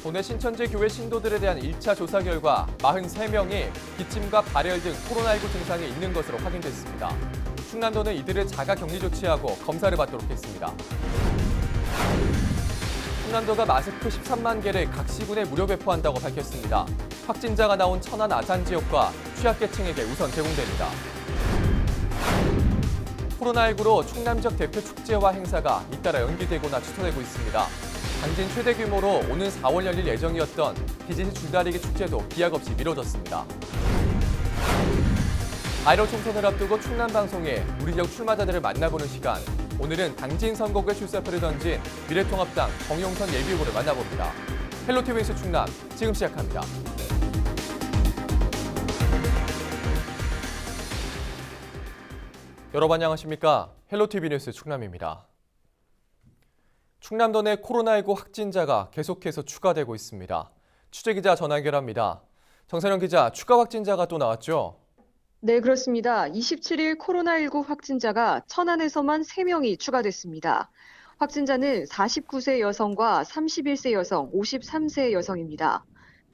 도내 신천지 교회 신도들에 대한 1차 조사 결과 43명이 기침과 발열 등 코로나19 증상이 있는 것으로 확인됐습니다. 충남도는 이들을 자가 격리 조치하고 검사를 받도록 했습니다. 충남도가 마스크 13만 개를 각 시군에 무료 배포한다고 밝혔습니다. 확진자가 나온 천안 아산 지역과 취약계층에게 우선 제공됩니다. 코로나19로 충남 지역 대표 축제와 행사가 잇따라 연기되거나 취소되고 있습니다. 당진 최대 규모로 오는 4월 열릴 예정이었던 기지시 줄다리기 축제도 기약 없이 미뤄졌습니다. 바이럴 총선을 앞두고 충남방송에 우리 지역 출마자들을 만나보는 시간. 오늘은 당진 선거구에 출사표를 던진 미래통합당 정용선 예비후보를 만나봅니다. 헬로티비 뉴스 충남 지금 시작합니다. 여러분 안녕하십니까? 헬로티비 뉴스 충남입니다. 충남도 내 코로나19 확진자가 계속해서 추가되고 있습니다. 취재기자 전화 연결합니다. 정선영 기자, 추가 확진자가 또 나왔죠? 네, 그렇습니다. 27일 코로나19 확진자가 천안에서만 3명이 추가됐습니다. 확진자는 49세 여성과 31세 여성, 53세 여성입니다.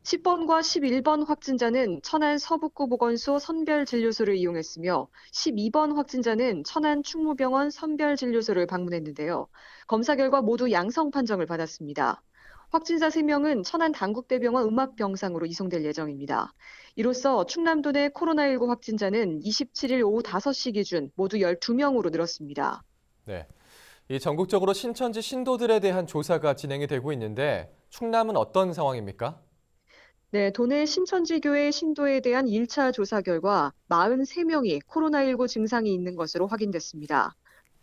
10번과 11번 확진자는 천안 서북구 보건소 선별진료소를 이용했으며 12번 확진자는 천안 충무병원 선별진료소를 방문했는데요. 검사 결과 모두 양성 판정을 받았습니다. 확진자 3명은 천안 당국대병원 음압병상으로 이송될 예정입니다. 이로써 충남도 내 코로나19 확진자는 27일 오후 5시 기준 모두 12명으로 늘었습니다. 네, 이 전국적으로 신천지 신도들에 대한 조사가 진행이 되고 있는데 충남은 어떤 상황입니까? 네, 도내 신천지교회 신도에 대한 1차 조사 결과 43명이 코로나19 증상이 있는 것으로 확인됐습니다.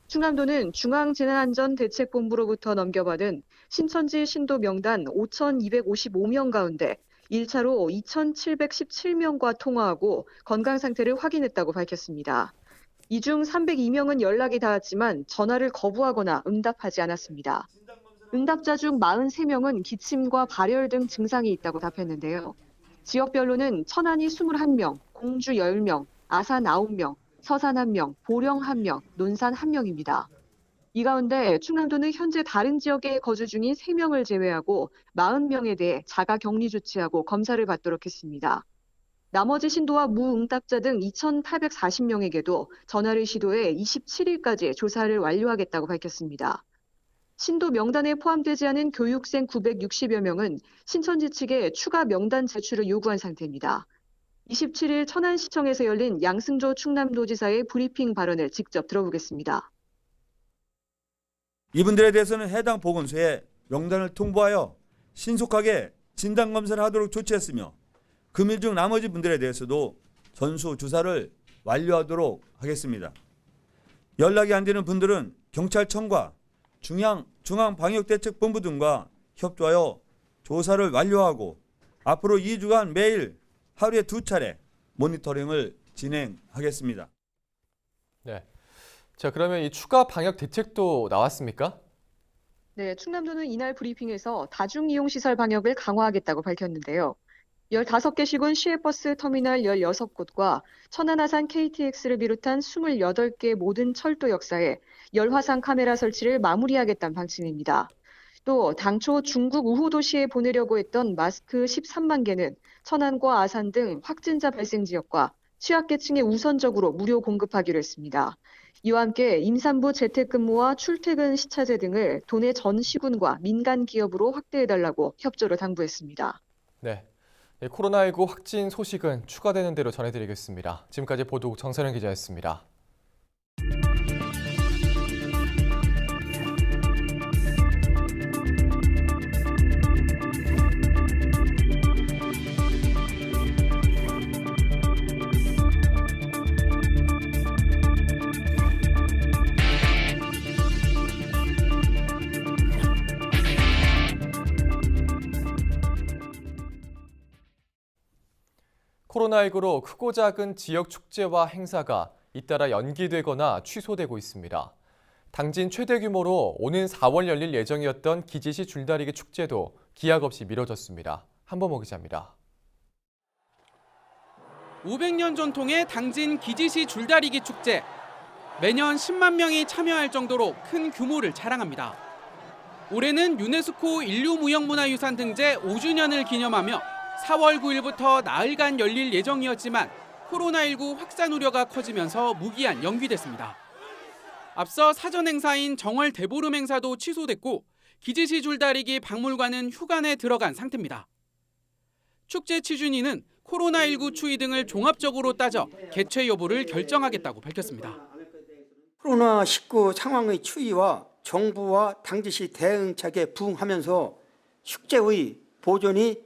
충남도는 중앙재난안전대책본부로부터 넘겨받은 신천지 신도 명단 5,255명 가운데 1차로 2,717명과 통화하고 건강 상태를 확인했다고 밝혔습니다. 이 중 302명은 연락이 닿았지만 전화를 거부하거나 응답하지 않았습니다. 응답자 중 43명은 기침과 발열 등 증상이 있다고 답했는데요. 지역별로는 천안이 21명, 공주 10명, 아산 9명, 서산 1명, 보령 1명, 논산 1명입니다. 이 가운데 충남도는 현재 다른 지역에 거주 중인 3명을 제외하고 40명에 대해 자가 격리 조치하고 검사를 받도록 했습니다. 나머지 신도와 무응답자 등 2,840명에게도 전화를 시도해 27일까지 조사를 완료하겠다고 밝혔습니다. 신도 명단에 포함되지 않은 교육생 960여 명은 신천지 측에 추가 명단 제출을 요구한 상태입니다. 27일 천안시청에서 열린 양승조 충남도지사의 브리핑 발언을 직접 들어보겠습니다. 이분들에 대해서는 해당 보건소에 명단을 통보하여 신속하게 진단검사를 하도록 조치했으며 금일 중 나머지 분들에 대해서도 전수 조사를 완료하도록 하겠습니다. 연락이 안 되는 분들은 경찰청과 중앙방역대책본부 등과 협조하여 조사를 완료하고 앞으로 2주간 매일 하루에 2차례 모니터링을 진행하겠습니다. 네. 자, 그러면 이 추가 방역 대책도 나왔습니까? 네, 충남도는 이날 브리핑에서 다중이용시설 방역을 강화하겠다고 밝혔는데요. 15개 시군 시외버스 터미널 16곳과 천안 아산 KTX를 비롯한 28개 모든 철도 역사에 열화상 카메라 설치를 마무리하겠다는 방침입니다. 또 당초 중국 우후 도시에 보내려고 했던 마스크 13만 개는 천안과 아산 등 확진자 발생 지역과 취약계층에 우선적으로 무료 공급하기로 했습니다. 이와 함께 임산부 재택근무와 출퇴근 시차제 등을 도내 전 시군과 민간 기업으로 확대해달라고 협조를 당부했습니다. 네. 코로나19 확진 소식은 추가되는 대로 전해드리겠습니다. 지금까지 보도국 정선영 기자였습니다. 코로나19로 크고 작은 지역 축제와 행사가 잇따라 연기되거나 취소되고 있습니다. 당진 최대 규모로 오는 4월 열릴 예정이었던 기지시 줄다리기 축제도 기약 없이 미뤄졌습니다. 한범호 기자입니다. 500년 전통의 당진 기지시 줄다리기 축제. 매년 10만 명이 참여할 정도로 큰 규모를 자랑합니다. 올해는 유네스코 인류무형문화유산 등재 5주년을 기념하며 4월 9일부터 나흘간 열릴 예정이었지만 코로나19 확산 우려가 커지면서 무기한 연기됐습니다. 앞서 사전 행사인 정월 대보름 행사도 취소됐고 기지시 줄다리기 박물관은 휴관에 들어간 상태입니다. 축제 취준위는 코로나19 추이 등을 종합적으로 따져 개최 여부를 결정하겠다고 밝혔습니다. 코로나19 상황의 추이와 정부와 당지시 대응책에 부응하면서 축제의 보존이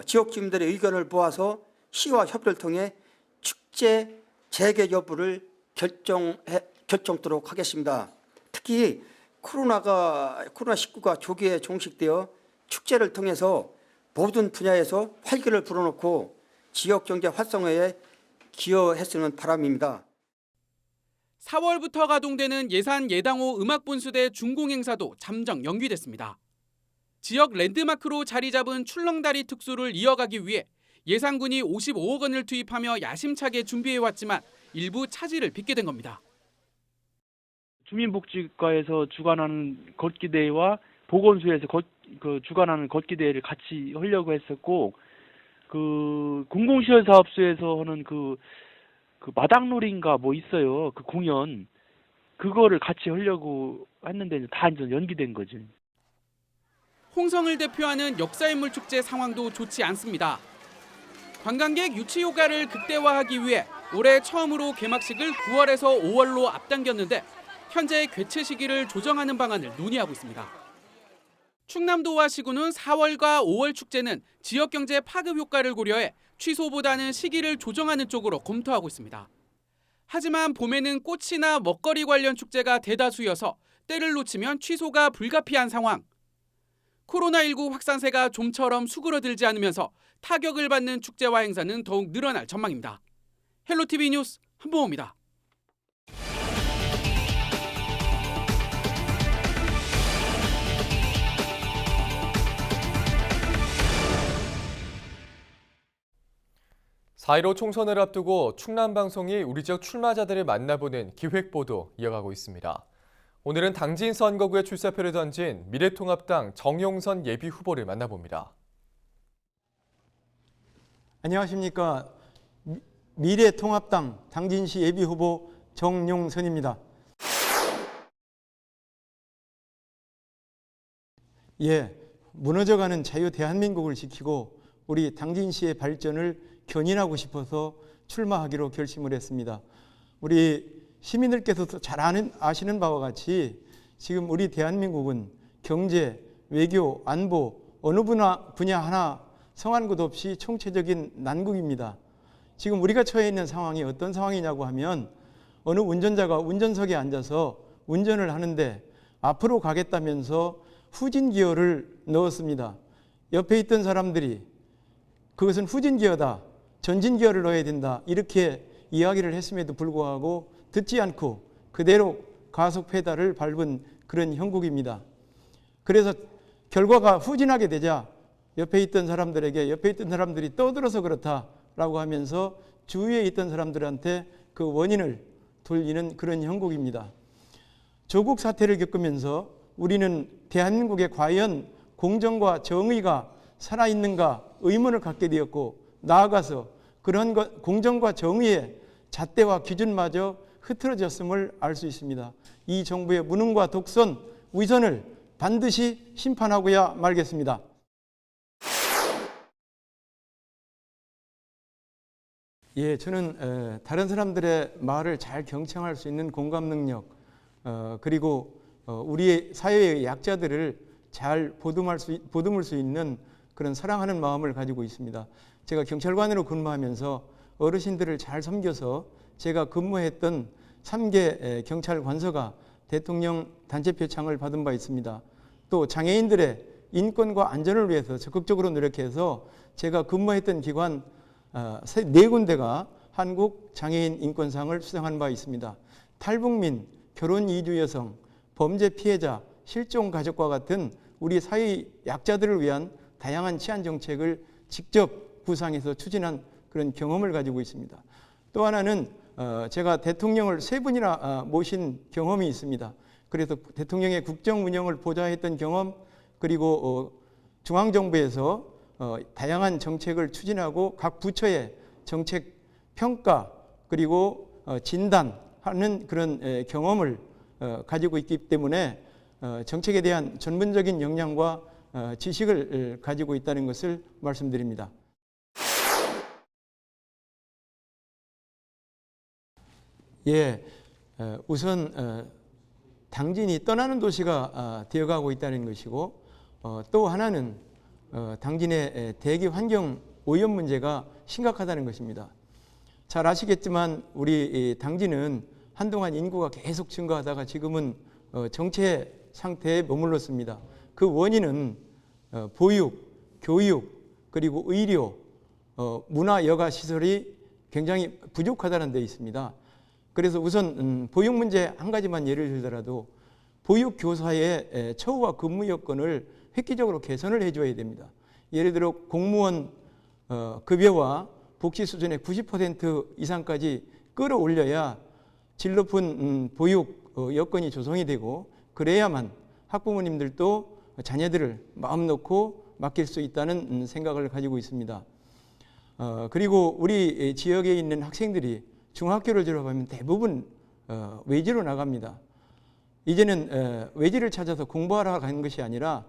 지역 주민들의 의견을 모아서 시와 협의를 통해 축제 재개 여부를 결정토록 하겠습니다. 특히 코로나19가 조기에 종식되어 축제를 통해서 모든 분야에서 활기를 불어넣고 지역 경제 활성화에 기여했으면 바람입니다. 4월부터 가동되는 예산 예당호 음악본수대 준공행사도 잠정 연기됐습니다. 지역 랜드마크로 자리 잡은 출렁다리 특수를 이어가기 위해 예산군이 55억 원을 투입하며 야심차게 준비해왔지만 일부 차질을 빚게 된 겁니다. 주민복지과에서 주관하는 걷기대회와 보건소에서 주관하는 걷기대회를 같이 하려고 했었고, 공공시설사업소에서 하는 그 마당놀이인가 뭐 있어요. 그 공연. 그거를 같이 하려고 했는데 다 이제 연기된 거지. 홍성을 대표하는 역사인물 축제 상황도 좋지 않습니다. 관광객 유치 효과를 극대화하기 위해 올해 처음으로 개막식을 9월에서 5월로 앞당겼는데 현재 개최 시기를 조정하는 방안을 논의하고 있습니다. 충남도와 시군은 4월과 5월 축제는 지역 경제 파급 효과를 고려해 취소보다는 시기를 조정하는 쪽으로 검토하고 있습니다. 하지만 봄에는 꽃이나 먹거리 관련 축제가 대다수여서 때를 놓치면 취소가 불가피한 상황. 코로나19 확산세가 좀처럼 수그러들지 않으면서 타격을 받는 축제와 행사는 더욱 늘어날 전망입니다. 헬로티비 뉴스 한보호입니다. (4.15) 총선을 앞두고 충남방송이 우리 지역 출마자들을 만나보는 기획보도 이어가고 있습니다. 오늘은 당진 선거구에 출사표를 던진 미래통합당 정용선 예비후보를 만나봅니다. 안녕하십니까. 미래통합당 당진시 예비후보 정용선입니다. 무너져가는 자유 대한민국을 지키고 우리 당진시의 발전을 견인하고 싶어서 출마하기로 결심을 했습니다. 우리 시민들께서도 잘 아시는 바와 같이 지금 우리 대한민국은 경제, 외교, 안보 어느 분야 하나 성한 것 없이 총체적인 난국입니다. 지금 우리가 처해 있는 상황이 어떤 상황이냐고 하면 어느 운전자가 운전석에 앉아서 운전을 하는데 앞으로 가겠다면서 후진 기어를 넣었습니다. 옆에 있던 사람들이 그것은 후진 기어다, 전진 기어를 넣어야 된다 이렇게 이야기를 했음에도 불구하고 듣지 않고 그대로 가속 페달을 밟은 그런 형국입니다. 그래서 결과가 후진하게 되자 옆에 있던 사람들이 떠들어서 그렇다라고 하면서 주위에 있던 사람들한테 그 원인을 돌리는 그런 형국입니다. 조국 사태를 겪으면서 우리는 대한민국에 과연 공정과 정의가 살아있는가 의문을 갖게 되었고, 나아가서 그런 공정과 정의의 잣대와 기준마저 흐트러졌음을 알 수 있습니다. 이 정부의 무능과 독선, 위선을 반드시 심판하고야 말겠습니다. 저는 다른 사람들의 말을 잘 경청할 수 있는 공감 능력, 그리고 우리의 사회의 약자들을 잘 보듬을 수 있는 그런 사랑하는 마음을 가지고 있습니다. 제가 경찰관으로 근무하면서 어르신들을 잘 섬겨서 제가 근무했던 3개 경찰 관서가 대통령 단체 표창을 받은 바 있습니다. 또 장애인들의 인권과 안전을 위해서 적극적으로 노력해서 제가 근무했던 기관 4군데가 한국 장애인 인권상을 수상한 바 있습니다. 탈북민, 결혼 이주 여성, 범죄 피해자, 실종 가족과 같은 우리 사회 약자들을 위한 다양한 치안 정책을 직접 구상해서 추진한 그런 경험을 가지고 있습니다. 또 하나는 제가 대통령을 3분이나 모신 경험이 있습니다. 그래서 대통령의 국정 운영을 보좌했던 경험, 그리고 중앙정부에서 다양한 정책을 추진하고 각 부처의 정책 평가 그리고 진단하는 그런 경험을 가지고 있기 때문에 정책에 대한 전문적인 역량과 지식을 가지고 있다는 것을 말씀드립니다. 예, 우선 당진이 떠나는 도시가 되어가고 있다는 것이고, 또 하나는 당진의 대기 환경 오염 문제가 심각하다는 것입니다. 잘 아시겠지만 우리 당진은 한동안 인구가 계속 증가하다가 지금은 정체 상태에 머물렀습니다. 그 원인은 보육, 교육, 그리고 의료, 문화 여가 시설이 굉장히 부족하다는 데 있습니다. 그래서 우선 보육 문제 한 가지만 예를 들더라도 보육 교사의 처우와 근무 여건을 획기적으로 개선을 해줘야 됩니다. 예를 들어 공무원 급여와 복지 수준의 90% 이상까지 끌어올려야 질 높은 보육 여건이 조성이 되고, 그래야만 학부모님들도 자녀들을 마음 놓고 맡길 수 있다는 생각을 가지고 있습니다. 그리고 우리 지역에 있는 학생들이 중학교를 졸업하면 대부분 외지로 나갑니다. 이제는 외지를 찾아서 공부하러 가는 것이 아니라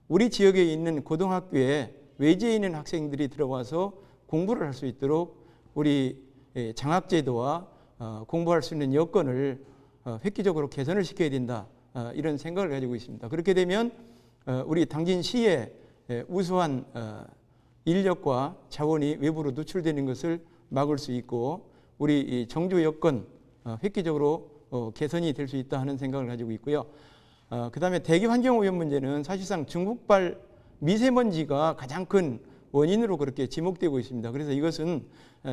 우리 지역에 있는 고등학교에 외지에 있는 학생들이 들어와서 공부를 할 수 있도록 우리 장학제도와 공부할 수 있는 여건을 획기적으로 개선을 시켜야 된다, 이런 생각을 가지고 있습니다. 그렇게 되면 우리 당진시의 우수한 인력과 자원이 외부로 노출되는 것을 막을 수 있고, 우리 정주 여건 획기적으로 개선이 될 수 있다 하는 생각을 가지고 있고요. 그 다음에 대기 환경 오염 문제는 사실상 중국발 미세먼지가 가장 큰 원인으로 그렇게 지목되고 있습니다. 그래서 이것은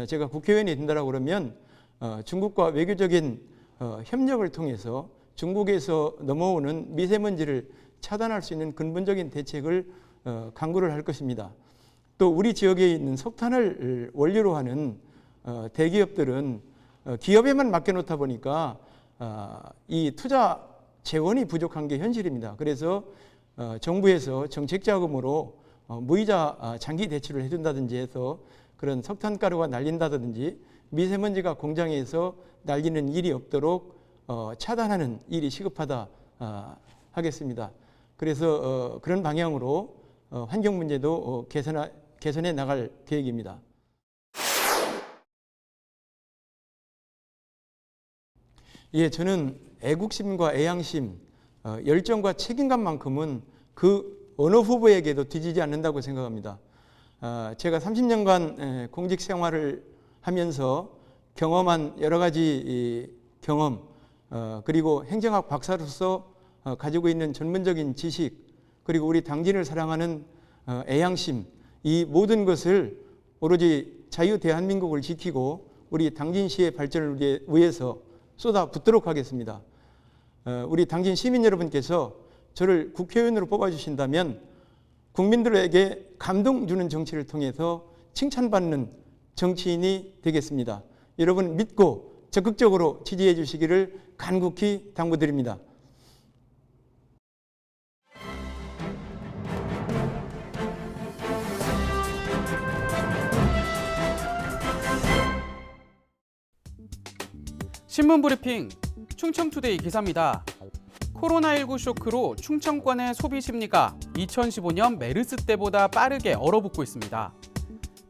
제가 국회의원이 된다고 그러면 중국과 외교적인 협력을 통해서 중국에서 넘어오는 미세먼지를 차단할 수 있는 근본적인 대책을 강구를 할 것입니다. 또 우리 지역에 있는 석탄을 원료로 하는 대기업들은 기업에만 맡겨놓다 보니까 이 투자 재원이 부족한 게 현실입니다. 그래서 정부에서 정책 자금으로 무이자 장기 대출을 해준다든지 해서 그런 석탄가루가 날린다든지 미세먼지가 공장에서 날리는 일이 없도록 차단하는 일이 시급하다 하겠습니다. 그래서 그런 방향으로 환경 문제도 개선해 나갈 계획입니다. 예, 저는 애국심과 애양심, 열정과 책임감만큼은 그 어느 후보에게도 뒤지지 않는다고 생각합니다. 제가 30년간 공직 생활을 하면서 경험한 여러 가지 경험, 그리고 행정학 박사로서 가지고 있는 전문적인 지식, 그리고 우리 당진을 사랑하는 애양심, 이 모든 것을 오로지 자유 대한민국을 지키고 우리 당진시의 발전을 위해서 쏟아붓도록 하겠습니다. 우리 당진 시민 여러분께서 저를 국회의원으로 뽑아주신다면 국민들에게 감동 주는 정치를 통해서 칭찬받는 정치인이 되겠습니다. 여러분 믿고 적극적으로 지지해 주시기를 간곡히 당부드립니다. 신문브리핑 충청투데이 기사입니다. 코로나19 쇼크로 충청권의 소비 심리가 2015년 메르스 때보다 빠르게 얼어붙고 있습니다.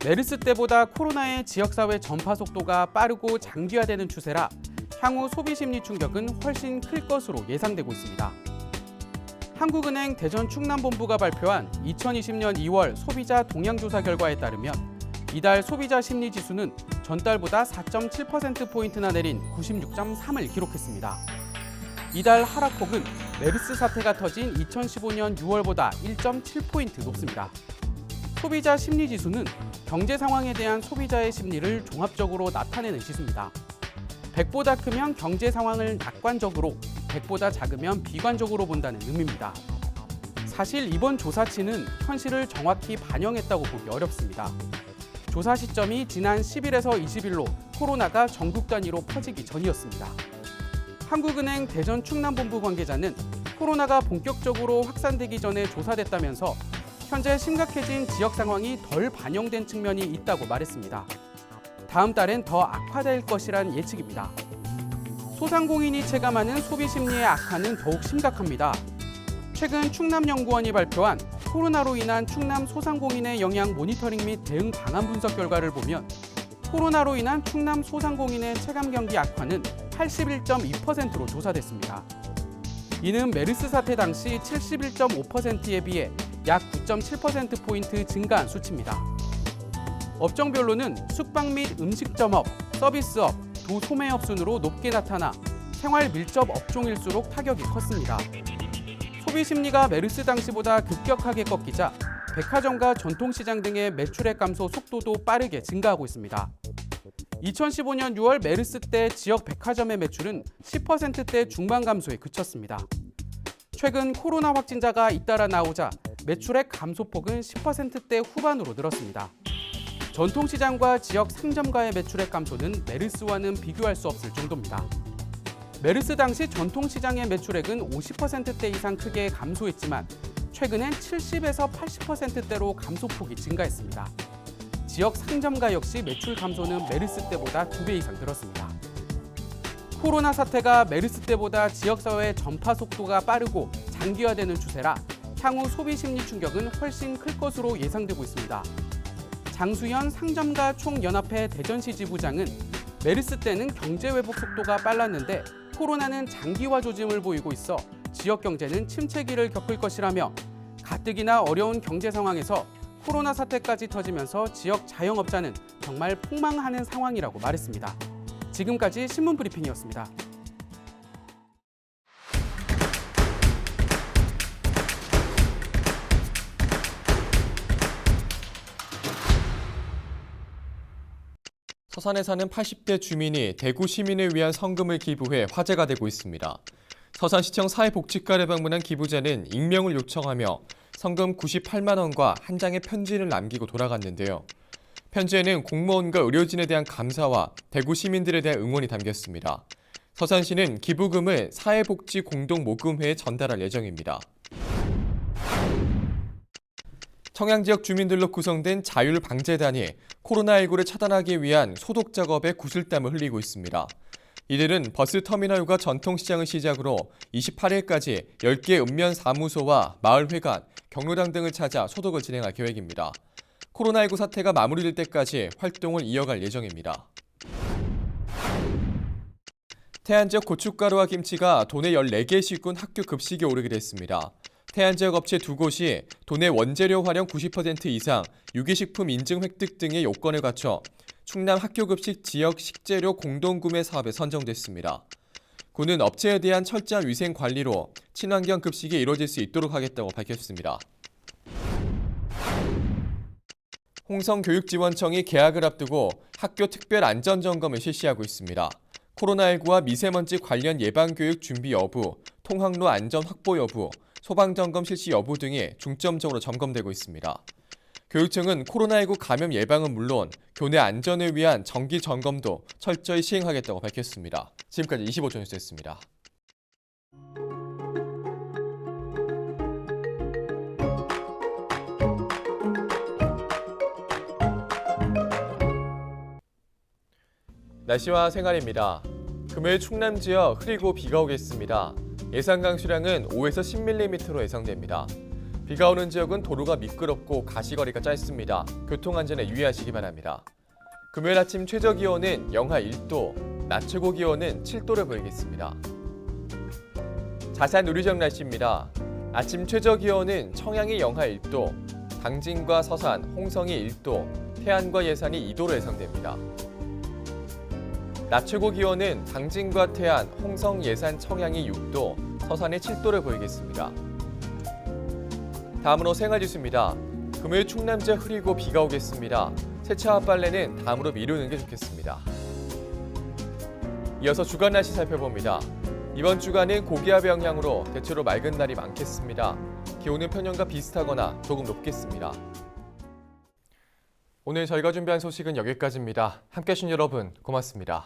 메르스 때보다 코로나의 지역사회 전파 속도가 빠르고 장기화되는 추세라 향후 소비 심리 충격은 훨씬 클 것으로 예상되고 있습니다. 한국은행 대전 충남본부가 발표한 2020년 2월 소비자 동향조사 결과에 따르면 이달 소비자 심리지수는 전달보다 4.7%포인트나 내린 96.3을 기록했습니다. 이달 하락폭은 메르스 사태가 터진 2015년 6월보다 1.7포인트 높습니다. 소비자 심리지수는 경제 상황에 대한 소비자의 심리를 종합적으로 나타내는 지수입니다. 100보다 크면 경제 상황을 낙관적으로, 100보다 작으면 비관적으로 본다는 의미입니다. 사실 이번 조사치는 현실을 정확히 반영했다고 보기 어렵습니다. 조사 시점이 지난 10일에서 20일로 코로나가 전국 단위로 퍼지기 전이었습니다. 한국은행 대전 충남본부 관계자는 코로나가 본격적으로 확산되기 전에 조사됐다면서 현재 심각해진 지역 상황이 덜 반영된 측면이 있다고 말했습니다. 다음 달엔 더 악화될 것이란 예측입니다. 소상공인이 체감하는 소비 심리의 악화는 더욱 심각합니다. 최근 충남연구원이 발표한 코로나로 인한 충남 소상공인의 영향 모니터링 및 대응 방안 분석 결과를 보면 코로나로 인한 충남 소상공인의 체감 경기 악화는 81.2%로 조사됐습니다. 이는 메르스 사태 당시 71.5%에 비해 약 9.7%포인트 증가한 수치입니다. 업종별로는 숙박 및 음식점업, 서비스업, 도소매업 순으로 높게 나타나 생활 밀접 업종일수록 타격이 컸습니다. 소비 심리가 메르스 당시보다 급격하게 꺾이자 백화점과 전통시장 등의 매출액 감소 속도도 빠르게 증가하고 있습니다. 2015년 6월 메르스 때 지역 백화점의 매출은 10%대 중반 감소에 그쳤습니다. 최근 코로나 확진자가 잇따라 나오자 매출액 감소폭은 10%대 후반으로 늘었습니다. 전통시장과 지역 상점가의 매출액 감소는 메르스와는 비교할 수 없을 정도입니다. 메르스 당시 전통시장의 매출액은 50%대 이상 크게 감소했지만 최근엔 70에서 80%대로 감소폭이 증가했습니다. 지역 상점가 역시 매출 감소는 메르스 때보다 2배 이상 늘었습니다. 코로나 사태가 메르스 때보다 지역사회의 전파 속도가 빠르고 장기화되는 추세라 향후 소비 심리 충격은 훨씬 클 것으로 예상되고 있습니다. 장수현 상점가 총연합회 대전시 지부장은 메르스 때는 경제 회복 속도가 빨랐는데 코로나는 장기화 조짐을 보이고 있어 지역 경제는 침체기를 겪을 것이라며 가뜩이나 어려운 경제 상황에서 코로나 사태까지 터지면서 지역 자영업자는 정말 폭망하는 상황이라고 말했습니다. 지금까지 신문 브리핑이었습니다. 서산에 사는 80대 주민이 대구 시민을 위한 성금을 기부해 화제가 되고 있습니다. 서산시청 사회복지과를 방문한 기부자는 익명을 요청하며 성금 98만 원과 한 장의 편지를 남기고 돌아갔는데요. 편지에는 공무원과 의료진에 대한 감사와 대구 시민들에 대한 응원이 담겼습니다. 서산시는 기부금을 사회복지공동모금회에 전달할 예정입니다. 청양 지역 주민들로 구성된 자율방재단이 코로나19를 차단하기 위한 소독 작업에 구슬땀을 흘리고 있습니다. 이들은 버스터미널과 전통시장을 시작으로 28일까지 10개 읍면사무소와 마을회관, 경로당 등을 찾아 소독을 진행할 계획입니다. 코로나19 사태가 마무리될 때까지 활동을 이어갈 예정입니다. 태안 지역 고춧가루와 김치가 도내 14개시군 학교 급식에 오르게 됐습니다. 태안 지역 업체 2곳이 도내 원재료 활용 90% 이상 유기식품 인증 획득 등의 요건을 갖춰 충남 학교급식 지역 식재료 공동구매 사업에 선정됐습니다. 군은 업체에 대한 철저한 위생 관리로 친환경 급식이 이루어질 수 있도록 하겠다고 밝혔습니다. 홍성교육지원청이 개학을 앞두고 학교 특별 안전점검을 실시하고 있습니다. 코로나19와 미세먼지 관련 예방교육 준비 여부, 통학로 안전 확보 여부, 소방점검 실시 여부 등이 중점적으로 점검되고 있습니다. 교육청은 코로나19 감염 예방은 물론 교내 안전을 위한 정기 점검도 철저히 시행하겠다고 밝혔습니다. 지금까지 25초 뉴스였습니다. 날씨와 생활입니다. 금요일 충남 지역 흐리고 비가 오겠습니다. 예상 강수량은 5에서 10mm로 예상됩니다. 비가 오는 지역은 도로가 미끄럽고 가시거리가 짧습니다. 교통안전에 유의하시기 바랍니다. 금요일 아침 최저 기온은 영하 1도, 낮 최고 기온은 7도를 보이겠습니다. 자세한 우리 지역 날씨입니다. 아침 최저 기온은 청양이 영하 1도, 당진과 서산, 홍성이 1도, 태안과 예산이 2도로 예상됩니다. 낮 최고 기온은 당진과 태안, 홍성, 예산, 청양이 6도, 서산이 7도를 보이겠습니다. 다음으로 생활지수입니다. 금요일 충남 지역 흐리고 비가 오겠습니다. 세차와 빨래는 다음으로 미루는 게 좋겠습니다. 이어서 주간 날씨 살펴봅니다. 이번 주간은 고기압 영향으로 대체로 맑은 날이 많겠습니다. 기온은 평년과 비슷하거나 조금 높겠습니다. 오늘 저희가 준비한 소식은 여기까지입니다. 함께해 주신 여러분 고맙습니다.